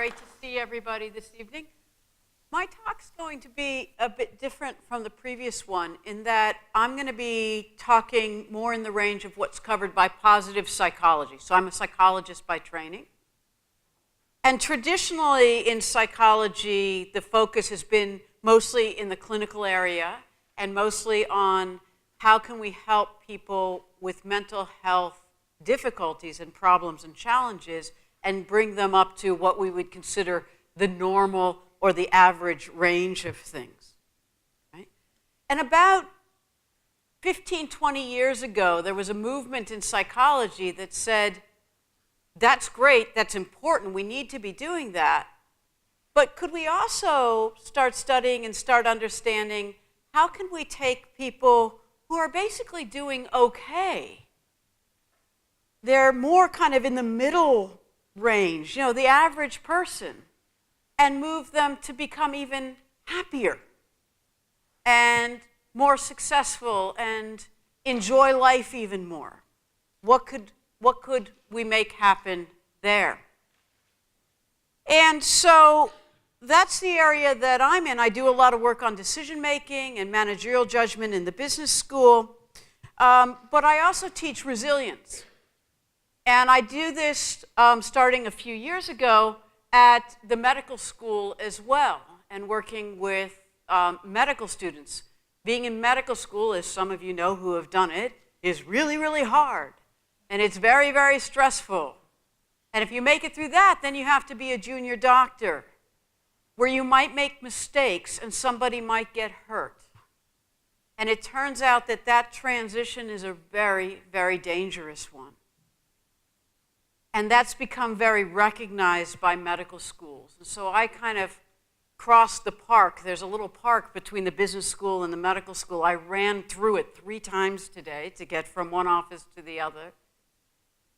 Great to see everybody this evening. My talk's going to be a bit different from the previous one in that I'm going to be talking more in the range of what's covered by positive psychology. So I'm a psychologist by training. And traditionally in psychology, the focus has been mostly in the clinical area and mostly on how can we help people with mental health difficulties and problems and challenges and bring them up to what we would consider the normal or the average range of things. Right? And about 15, 20 years ago, there was a movement in psychology that said, that's great, that's important, we need to be doing that, but could we also start studying and start understanding how can we take people who are basically doing okay, they're more kind of in the middle range, the average person, and move them to become even happier and more successful and enjoy life even more. What could we make happen there? And so that's the area that I'm in. I do a lot of work on decision making and managerial judgment in the business school, but I also teach resilience. And I do this starting a few years ago at the medical school as well, and working with medical students. Being in medical school, as some of you know who have done it, is really, really hard. And it's very, very stressful. And if you make it through that, then you have to be a junior doctor, where you might make mistakes and somebody might get hurt. And it turns out that that transition is a very, very dangerous one. And that's become very recognized by medical schools. And so I kind of crossed the park. There's a little park between the business school and the medical school. I ran through it 3 times today to get from one office to the other.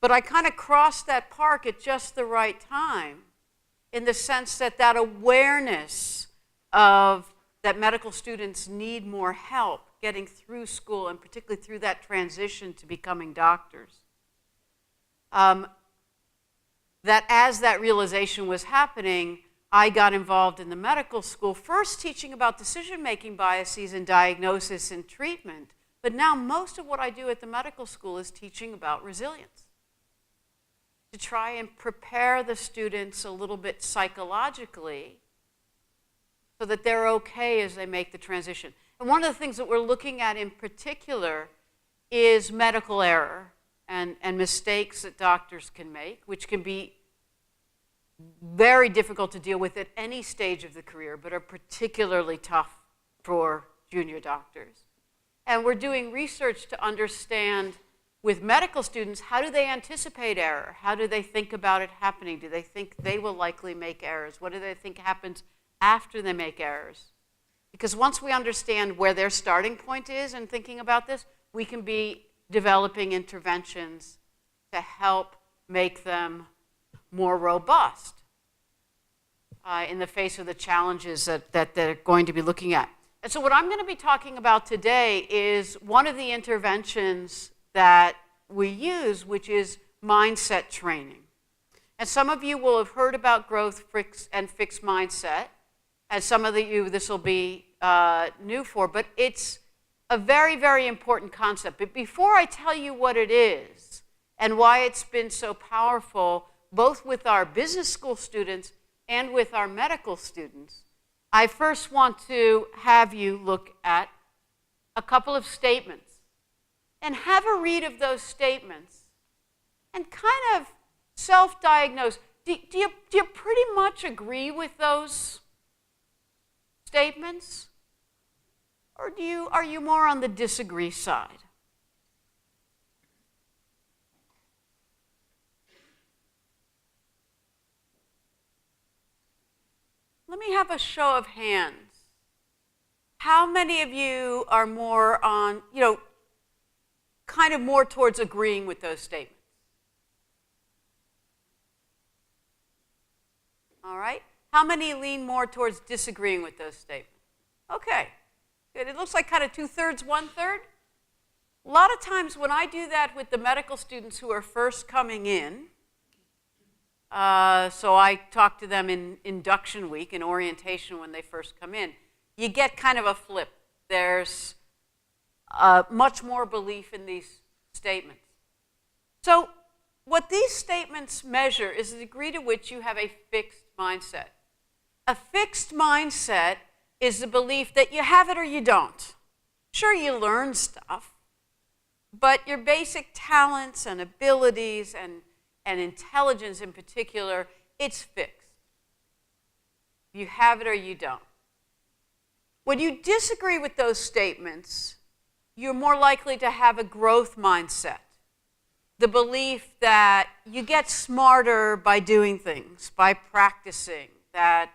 But I kind of crossed that park at just the right time, in the sense that that awareness of that medical students need more help getting through school, and particularly through that transition to becoming doctors. That as that realization was happening, I got involved in the medical school, first teaching about decision-making biases and diagnosis and treatment, but now most of what I do at the medical school is teaching about resilience, to try and prepare the students a little bit psychologically so that they're okay as they make the transition. And one of the things that we're looking at in particular is medical error and mistakes that doctors can make, which can be very difficult to deal with at any stage of the career, but are particularly tough for junior doctors. And we're doing research to understand with medical students, how do they anticipate error? How do they think about it happening? Do they think they will likely make errors? What do they think happens after they make errors? Because once we understand where their starting point is in thinking about this, we can be developing interventions to help make them more robust in the face of the challenges that they're going to be looking at. And so what I'm going to be talking about today is one of the interventions that we use, which is mindset training. And some of you will have heard about growth and fixed mindset, and some of you this will be new for, but it's a very, very important concept. But before I tell you what it is and why it's been so powerful, both with our business school students and with our medical students, I first want to have you look at a couple of statements and have a read of those statements and kind of self-diagnose. Do you pretty much agree with those statements? Or are you more on the disagree side? Let me have a show of hands. How many of you are more on, kind of more towards agreeing with those statements? All right. How many lean more towards disagreeing with those statements? Okay. Good. It looks like kind of 2/3, 1/3. A lot of times when I do that with the medical students who are first coming in, So I talk to them in induction week, in orientation when they first come in. You get kind of a flip. There's much more belief in these statements. So what these statements measure is the degree to which you have a fixed mindset. A fixed mindset is the belief that you have it or you don't. Sure, you learn stuff, but your basic talents and abilities and intelligence in particular, it's fixed. You have it or you don't. When you disagree with those statements, you're more likely to have a growth mindset. The belief that you get smarter by doing things, by practicing, that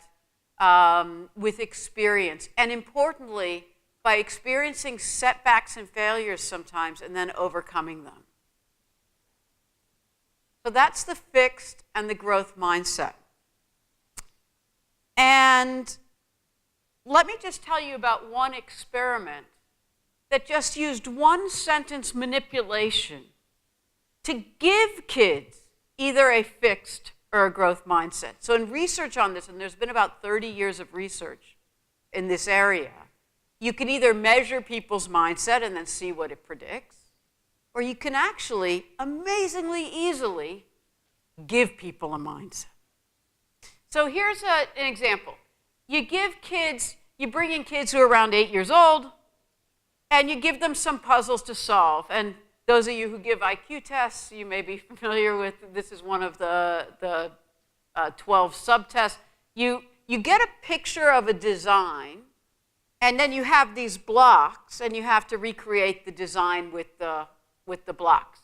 with experience, and importantly, by experiencing setbacks and failures sometimes and then overcoming them. So that's the fixed and the growth mindset. And let me just tell you about one experiment that just used one sentence manipulation to give kids either a fixed or a growth mindset. So in research on this, and there's been about 30 years of research in this area, you can either measure people's mindset and then see what it predicts, or you can actually, amazingly easily, give people a mindset. So here's an example. You bring in kids who are around 8 years old, and you give them some puzzles to solve. And those of you who give IQ tests, you may be familiar with, this is one of the 12 subtests. You get a picture of a design, and then you have these blocks, and you have to recreate the design with the blocks.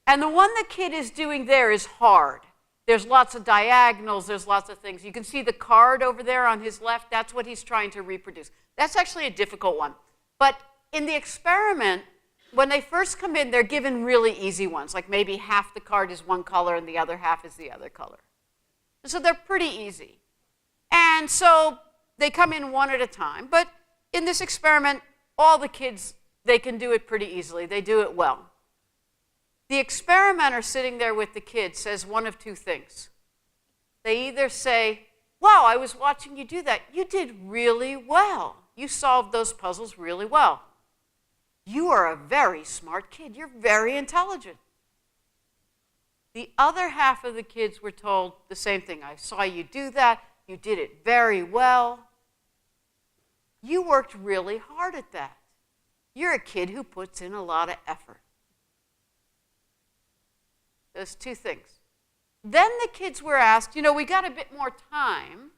And the one the kid is doing there is hard. There's lots of diagonals, there's lots of things. You can see the card over there on his left, that's what he's trying to reproduce. That's actually a difficult one. But in the experiment, when they first come in, they're given really easy ones, like maybe half the card is one color and the other half is the other color. So they're pretty easy. And so they come in one at a time. But in this experiment, all the kids, they can do it pretty easily. They do it well. The experimenter sitting there with the kids says one of two things. They either say, wow, I was watching you do that. You did really well. You solved those puzzles really well. You are a very smart kid. You're very intelligent. The other half of the kids were told the same thing. I saw you do that. You did it very well. You worked really hard at that. You're a kid who puts in a lot of effort. Those two things. Then the kids were asked, we got a bit more time,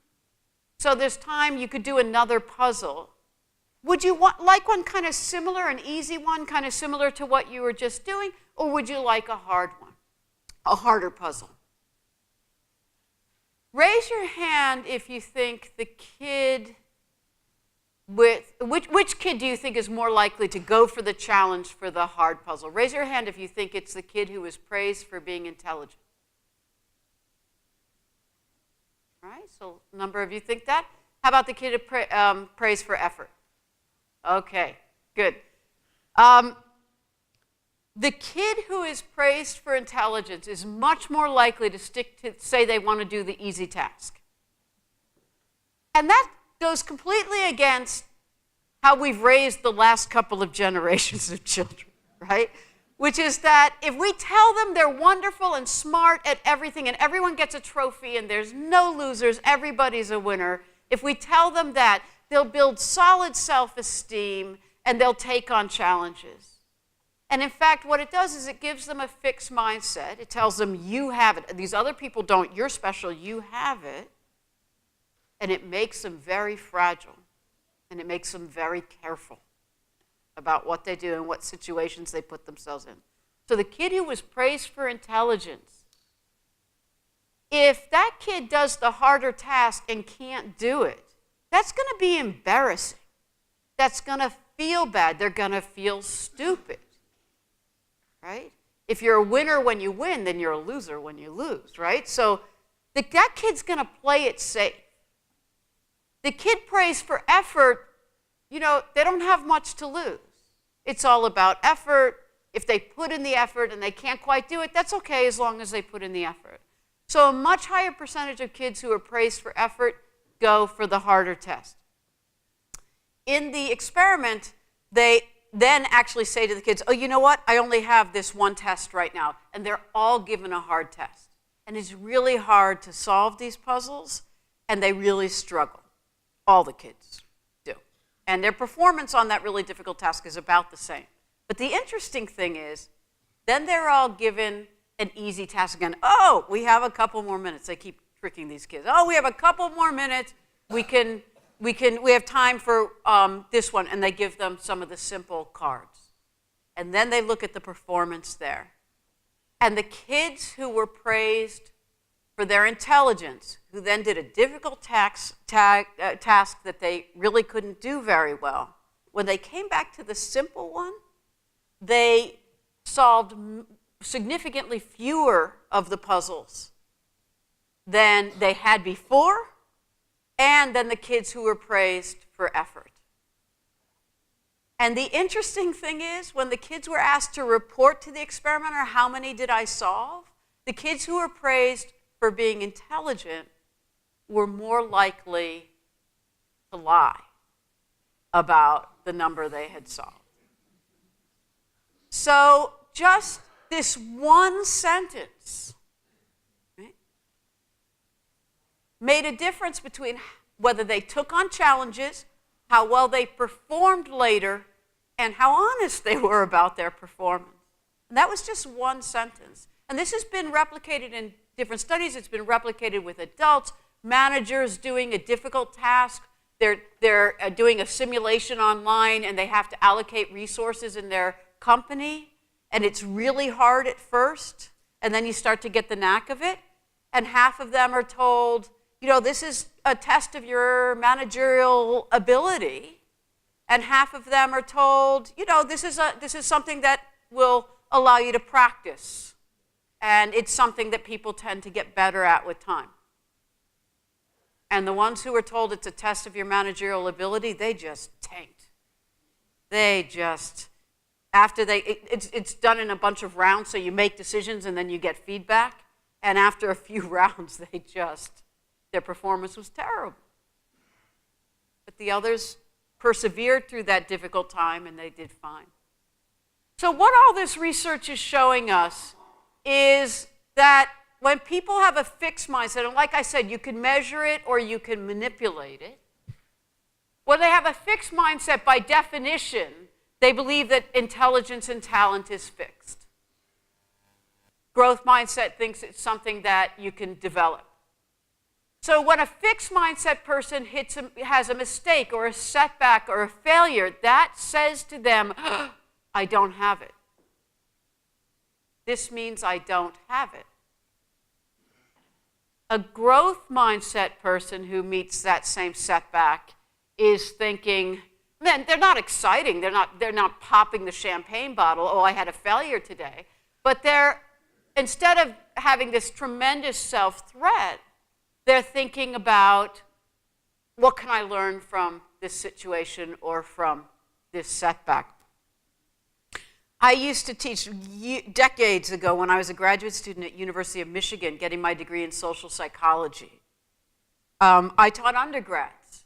so there's time you could do another puzzle. Would you like one kind of similar, an easy one, kind of similar to what you were just doing, or would you like a hard one, a harder puzzle? Raise your hand if you think the kid which kid do you think is more likely to go for the challenge for the hard puzzle? Raise your hand if you think it's the kid who was praised for being intelligent. All right, so a number of you think that. How about the kid who praised for effort? Okay, good. The kid who is praised for intelligence is much more likely to say they want to do the easy task. And that goes completely against how we've raised the last couple of generations of children, right? Which is that if we tell them they're wonderful and smart at everything and everyone gets a trophy and there's no losers, everybody's a winner, if we tell them that, they'll build solid self-esteem and they'll take on challenges. And in fact, what it does is it gives them a fixed mindset. It tells them, you have it. These other people don't. You're special. You have it. And it makes them very fragile, and it makes them very careful about what they do and what situations they put themselves in. So the kid who was praised for intelligence, if that kid does the harder task and can't do it, that's going to be embarrassing. That's going to feel bad. They're going to feel stupid, right? If you're a winner when you win, then you're a loser when you lose, right? So that kid's going to play it safe. The kid praised for effort, they don't have much to lose. It's all about effort. If they put in the effort and they can't quite do it, that's okay as long as they put in the effort. So a much higher percentage of kids who are praised for effort go for the harder test. In the experiment, they then actually say to the kids, oh, you know what? I only have this one test right now. And they're all given a hard test. And it's really hard to solve these puzzles, and they really struggle. All the kids do. And their performance on that really difficult task is about the same. But the interesting thing is, then they're all given an easy task again. Oh, we have a couple more minutes. They keep tricking these kids. Oh, we have a couple more minutes. We have time for this one. And they give them some of the simple cards. And then they look at the performance there. And the kids who were praised for their intelligence, who then did a difficult task that they really couldn't do very well, when they came back to the simple one, they solved significantly fewer of the puzzles than they had before, and than the kids who were praised for effort. And the interesting thing is, when the kids were asked to report to the experimenter, how many did I solve? The kids who were praised for being intelligent were more likely to lie about the number they had solved. So just this one sentence, right, made a difference between whether they took on challenges, how well they performed later, and how honest they were about their performance. And that was just one sentence. And this has been replicated in different studies. It's been replicated with adults, managers doing a difficult task. They're doing a simulation online, and they have to allocate resources in their company. And it's really hard at first, and then you start to get the knack of it. And half of them are told, you know, this is a test of your managerial ability. And half of them are told, you know, this is something that will allow you to practice. And it's something that people tend to get better at with time. And the ones who are told it's a test of your managerial ability, they just tanked. They just, it's done in a bunch of rounds, so you make decisions and then you get feedback. And after a few rounds, their performance was terrible. But the others persevered through that difficult time, and they did fine. So what all this research is showing us is that when people have a fixed mindset, and like I said, you can measure it or you can manipulate it. When they have a fixed mindset, by definition, they believe that intelligence and talent is fixed. Growth mindset thinks it's something that you can develop. So when a fixed mindset person has a mistake or a setback or a failure, that says to them, I don't have it. This means I don't have it. A growth mindset person who meets that same setback is thinking, man, they're not exciting. They're not popping the champagne bottle, oh, I had a failure today. But instead of having this tremendous self-threat, they're thinking about, what can I learn from this situation or from this setback? I used to teach decades ago when I was a graduate student at University of Michigan getting my degree in social psychology. I taught undergrads.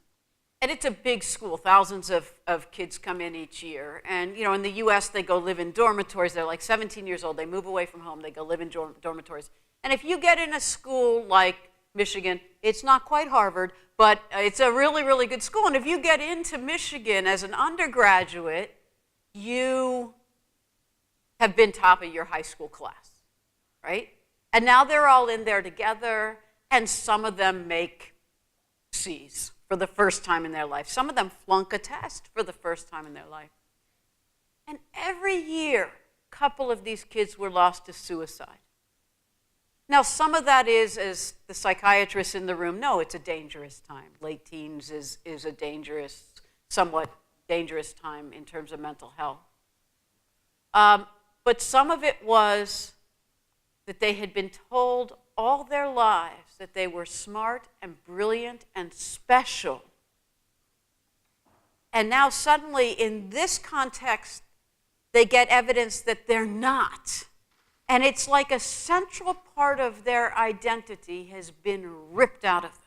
And it's a big school. Thousands of kids come in each year. And you know, in the US, they go live in dormitories. They're like 17 years old. They move away from home. They go live in dormitories. And if you get in a school like Michigan, it's not quite Harvard, but it's a really, really good school. And if you get into Michigan as an undergraduate, you have been top of your high school class, right? And now they're all in there together, and some of them make C's for the first time in their life. Some of them flunk a test for the first time in their life. And every year, a couple of these kids were lost to suicide. Now, some of that is, as the psychiatrists in the room know, it's a dangerous time. Late teens is a dangerous, somewhat dangerous time in terms of mental health. But some of it was that they had been told all their lives that they were smart and brilliant and special. And now suddenly, in this context, they get evidence that they're not. And it's like a central part of their identity has been ripped out of them.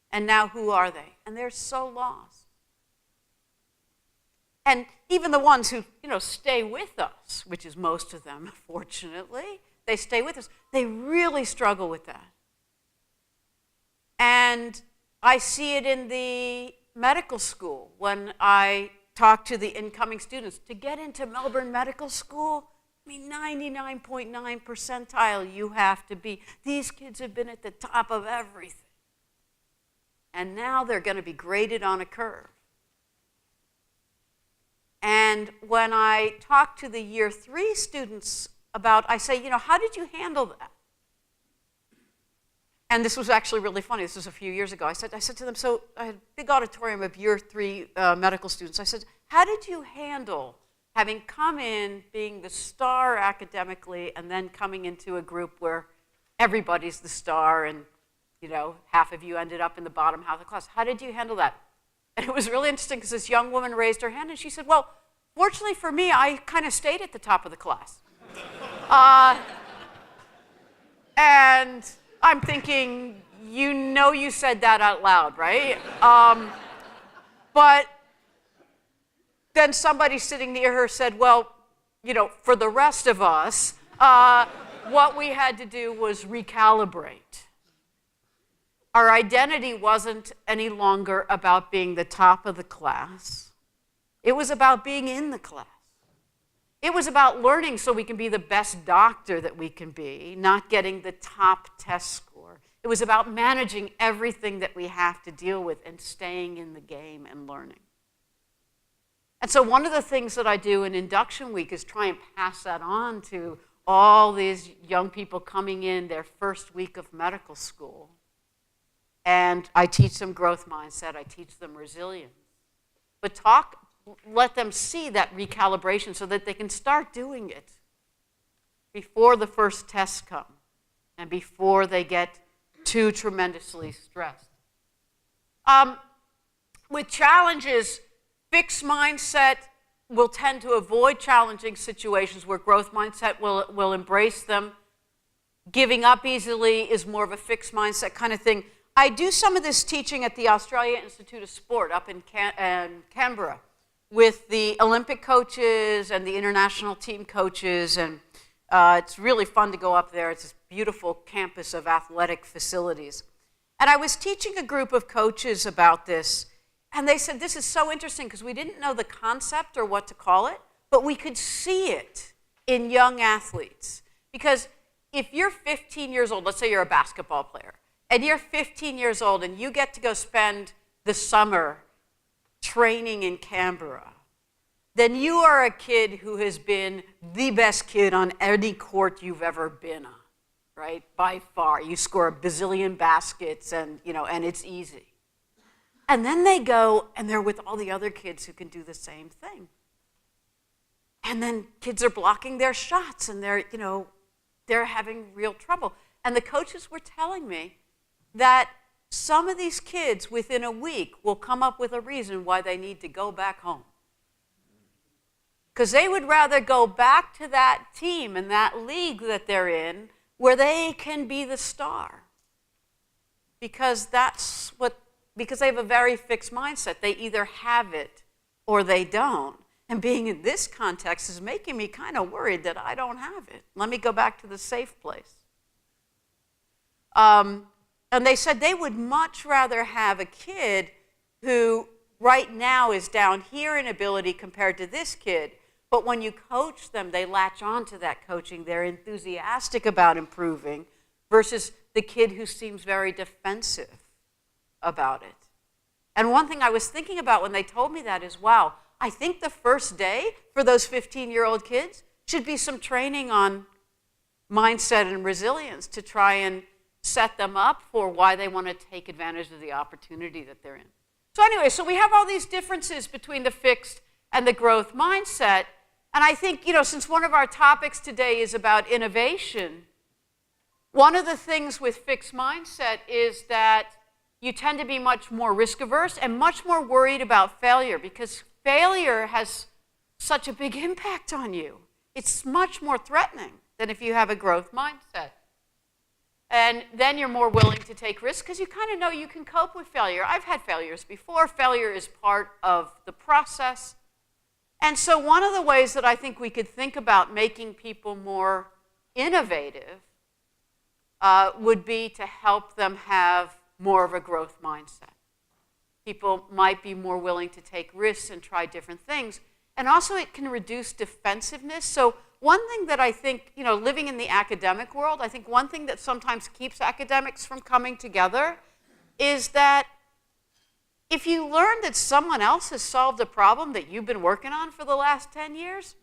And now who are they? And they're so lost. And even the ones who, stay with us, which is most of them, fortunately, they stay with us, they really struggle with that. And I see it in the medical school when I talk to the incoming students. To get into Melbourne Medical School, 99.9 percentile you have to be. These kids have been at the top of everything. And now they're going to be graded on a curve. And when I talk to the year 3 students I say, how did you handle that? And this was actually really funny. This was a few years ago. I said to them, so I had a big auditorium of year 3 medical students. I said, how did you handle having come in, being the star academically, and then coming into a group where everybody's the star and, half of you ended up in the bottom half of the class? How did you handle that? And it was really interesting because this young woman raised her hand and she said, well, fortunately for me, I kind of stayed at the top of the class. And I'm thinking, you said that out loud, right? But then somebody sitting near her said, well, for the rest of us, what we had to do was recalibrate. Our identity wasn't any longer about being the top of the class. It was about being in the class. It was about learning so we can be the best doctor that we can be, not getting the top test score. It was about managing everything that we have to deal with and staying in the game and learning. And so one of the things that I do in induction week is try and pass that on to all these young people coming in their first week of medical school. And I teach them growth mindset, I teach them resilience. But let them see that recalibration so that they can start doing it before the first tests come and before they get too tremendously stressed. With challenges, fixed mindset will tend to avoid challenging situations where growth mindset will embrace them. Giving up easily is more of a fixed mindset kind of thing. I do some of this teaching at the Australia Institute of Sport up in Canberra with the Olympic coaches and the international team coaches, and it's really fun to go up there. It's this beautiful campus of athletic facilities. And I was teaching a group of coaches about this, and they said, this is so interesting because we didn't know the concept or what to call it, but we could see it in young athletes. Because if you're 15 years old, let's say you're a basketball player, and you're 15 years old and you get to go spend the summer training in Canberra, then you are a kid who has been the best kid on any court you've ever been on, right? By far. You score a bazillion baskets and it's easy. And then they go and they're with all the other kids who can do the same thing. And then kids are blocking their shots and they're having real trouble. And the coaches were telling me that some of these kids within a week will come up with a reason why they need to go back home. Because they would rather go back to that team and that league that they're in where they can be the star. Because they have a very fixed mindset. They either have it or they don't. And being in this context is making me kind of worried that I don't have it. Let me go back to the safe place. And they said they would much rather have a kid who right now is down here in ability compared to this kid, but when you coach them, they latch on to that coaching. They're enthusiastic about improving versus the kid who seems very defensive about it. And one thing I was thinking about when they told me that is, wow, I think the first day for those 15-year-old kids should be some training on mindset and resilience to try and set them up for why they want to take advantage of the opportunity that they're in. So anyway, so we have all these differences between the fixed and the growth mindset. And I think, since one of our topics today is about innovation, one of the things with fixed mindset is that you tend to be much more risk averse and much more worried about failure because failure has such a big impact on you. it's much more threatening than if you have a growth mindset. And then you're more willing to take risks because you kind of know you can cope with failure. I've had failures before. Failure is part of the process. And so one of the ways that I think we could think about making people more innovative would be to help them have more of a growth mindset. People might be more willing to take risks and try different things. And also it can reduce defensiveness. So one thing that I think, living in the academic world, I think one thing that sometimes keeps academics from coming together is that if you learn that someone else has solved a problem that you've been working on for the last 10 years,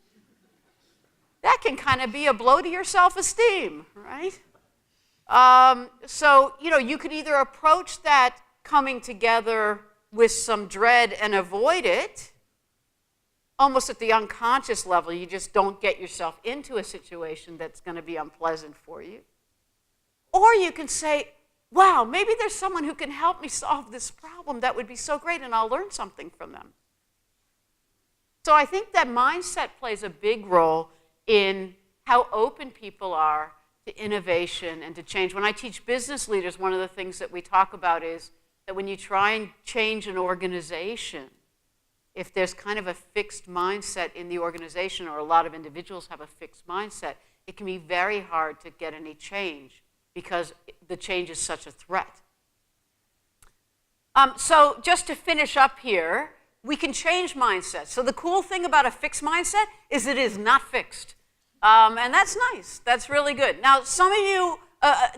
that can kind of be a blow to your self-esteem, right? So, you could either approach that coming together with some dread and avoid it, almost at the unconscious level. You just don't get yourself into a situation that's going to be unpleasant for you. Or you can say, wow, maybe there's someone who can help me solve this problem. That would be so great, and I'll learn something from them. So I think that mindset plays a big role in how open people are to innovation and to change. When I teach business leaders, one of the things that we talk about is that when you try and change an organization, if there's kind of a fixed mindset in the organization, or a lot of individuals have a fixed mindset, it can be very hard to get any change because the change is such a threat. So just to finish up here, we can change mindsets. So the cool thing about a fixed mindset is it is not fixed. And that's nice. That's really good. Now, some of you,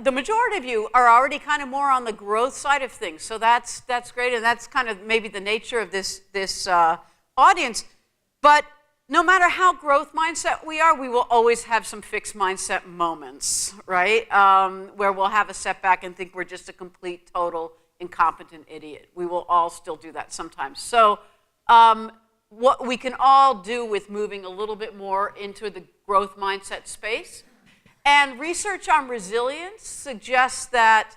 the majority of you, are already kind of more on the growth side of things. So that's great, and that's kind of maybe the nature of this audience. But no matter how growth mindset we are, we will always have some fixed mindset moments, right? Where we'll have a setback and think we're just a complete, total, incompetent idiot. We will all still do that sometimes. So what we can all do with moving a little bit more into the growth mindset space. And research on resilience suggests that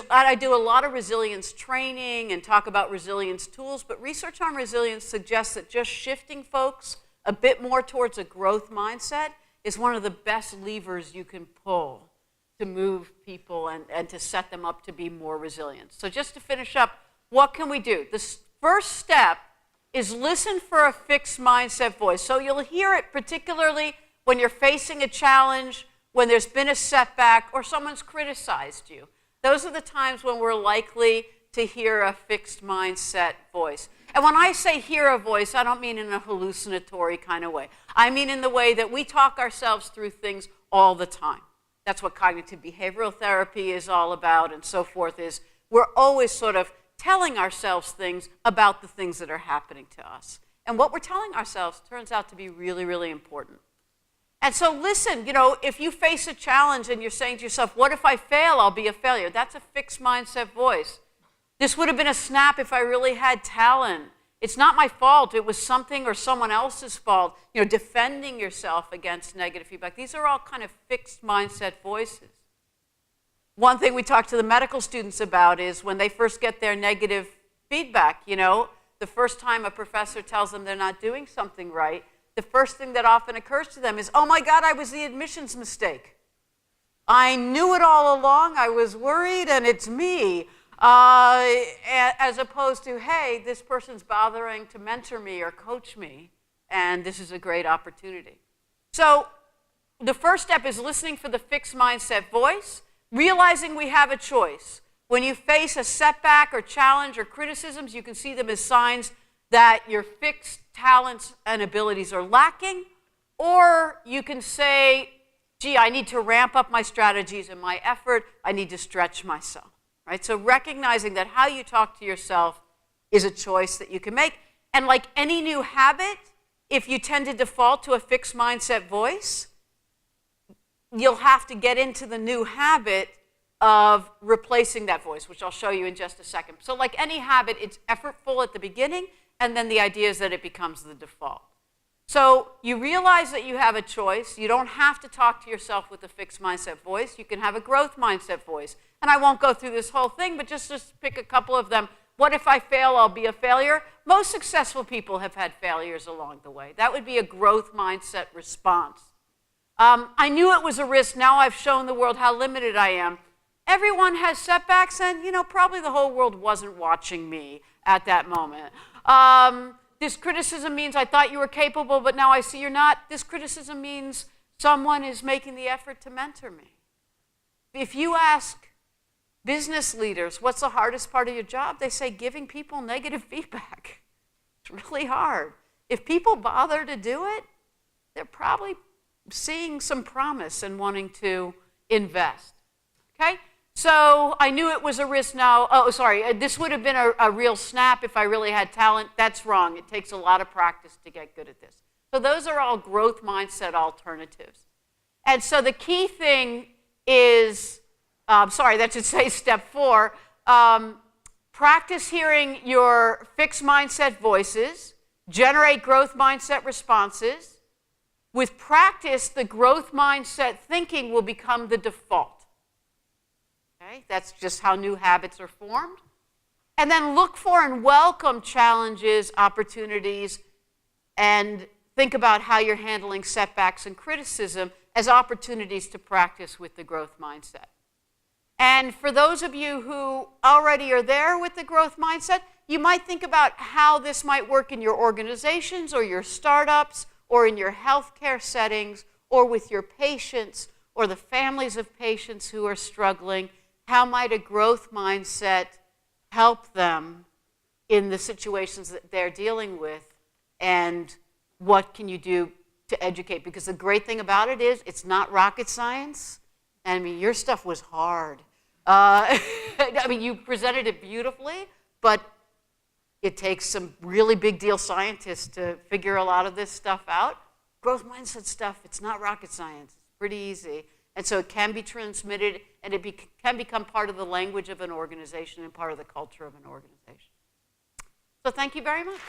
I do a lot of resilience training and talk about resilience tools, but research on resilience suggests that just shifting folks a bit more towards a growth mindset is one of the best levers you can pull to move people and to set them up to be more resilient. So just to finish up, what can we do? The first step is listen for a fixed mindset voice. So you'll hear it particularly when you're facing a challenge, when there's been a setback, or someone's criticized you. Those are the times when we're likely to hear a fixed mindset voice. And when I say hear a voice, I don't mean in a hallucinatory kind of way. I mean in the way that we talk ourselves through things all the time. That's what cognitive behavioral therapy is all about, and so forth. Is we're always sort of telling ourselves things about the things that are happening to us. And what we're telling ourselves turns out to be really, really important. And so listen, if you face a challenge and you're saying to yourself, what if I fail? I'll be a failure. That's a fixed mindset voice. This would have been a snap if I really had talent. It's not my fault. It was something or someone else's fault. Defending yourself against negative feedback. These are all kind of fixed mindset voices. One thing we talk to the medical students about is when they first get their negative feedback, the first time a professor tells them they're not doing something right, the first thing that often occurs to them is, oh my God, I was the admissions mistake. I knew it all along, I was worried, and it's me. As opposed to, hey, this person's bothering to mentor me or coach me, and this is a great opportunity. So the first step is listening for the fixed mindset voice, realizing we have a choice. When you face a setback or challenge or criticisms, you can see them as signs that your fixed talents and abilities are lacking, or you can say, gee, I need to ramp up my strategies and my effort. I need to stretch myself, right? So recognizing that how you talk to yourself is a choice that you can make. And like any new habit, if you tend to default to a fixed mindset voice, you'll have to get into the new habit of replacing that voice, which I'll show you in just a second. So like any habit, it's effortful at the beginning, and then the idea is that it becomes the default. So you realize that you have a choice. You don't have to talk to yourself with a fixed mindset voice. You can have a growth mindset voice. And I won't go through this whole thing, but just pick a couple of them. what if I fail, I'll be a failure. Most successful people have had failures along the way. That would be a growth mindset response. I knew it was a risk. Now I've shown the world how limited I am. Everyone has setbacks, and probably the whole world wasn't watching me at that moment. This criticism means I thought you were capable, but now I see you're not. This criticism means someone is making the effort to mentor me. If you ask business leaders, what's the hardest part of your job? They say giving people negative feedback. It's really hard. If people bother to do it, they're probably seeing some promise and wanting to invest. Okay? So I knew it was a risk now. Oh, sorry. This would have been a real snap if I really had talent. That's wrong. It takes a lot of practice to get good at this. So those are all growth mindset alternatives. And so the key thing is, that should say step 4, practice hearing your fixed mindset voices, generate growth mindset responses. With practice, the growth mindset thinking will become the default. Okay? That's just how new habits are formed. And then look for and welcome challenges, opportunities, and think about how you're handling setbacks and criticism as opportunities to practice with the growth mindset. And for those of you who already are there with the growth mindset, you might think about how this might work in your organizations or your startups or in your healthcare settings or with your patients or the families of patients who are struggling. How might a growth mindset help them in the situations that they're dealing with, and what can you do to educate? Because the great thing about it is it's not rocket science. I mean, your stuff was hard. I mean, you presented it beautifully, but it takes some really big deal scientists to figure a lot of this stuff out. Growth mindset stuff, it's not rocket science. It's pretty easy. And so it can be transmitted, and it can become part of the language of an organization and part of the culture of an organization. So thank you very much.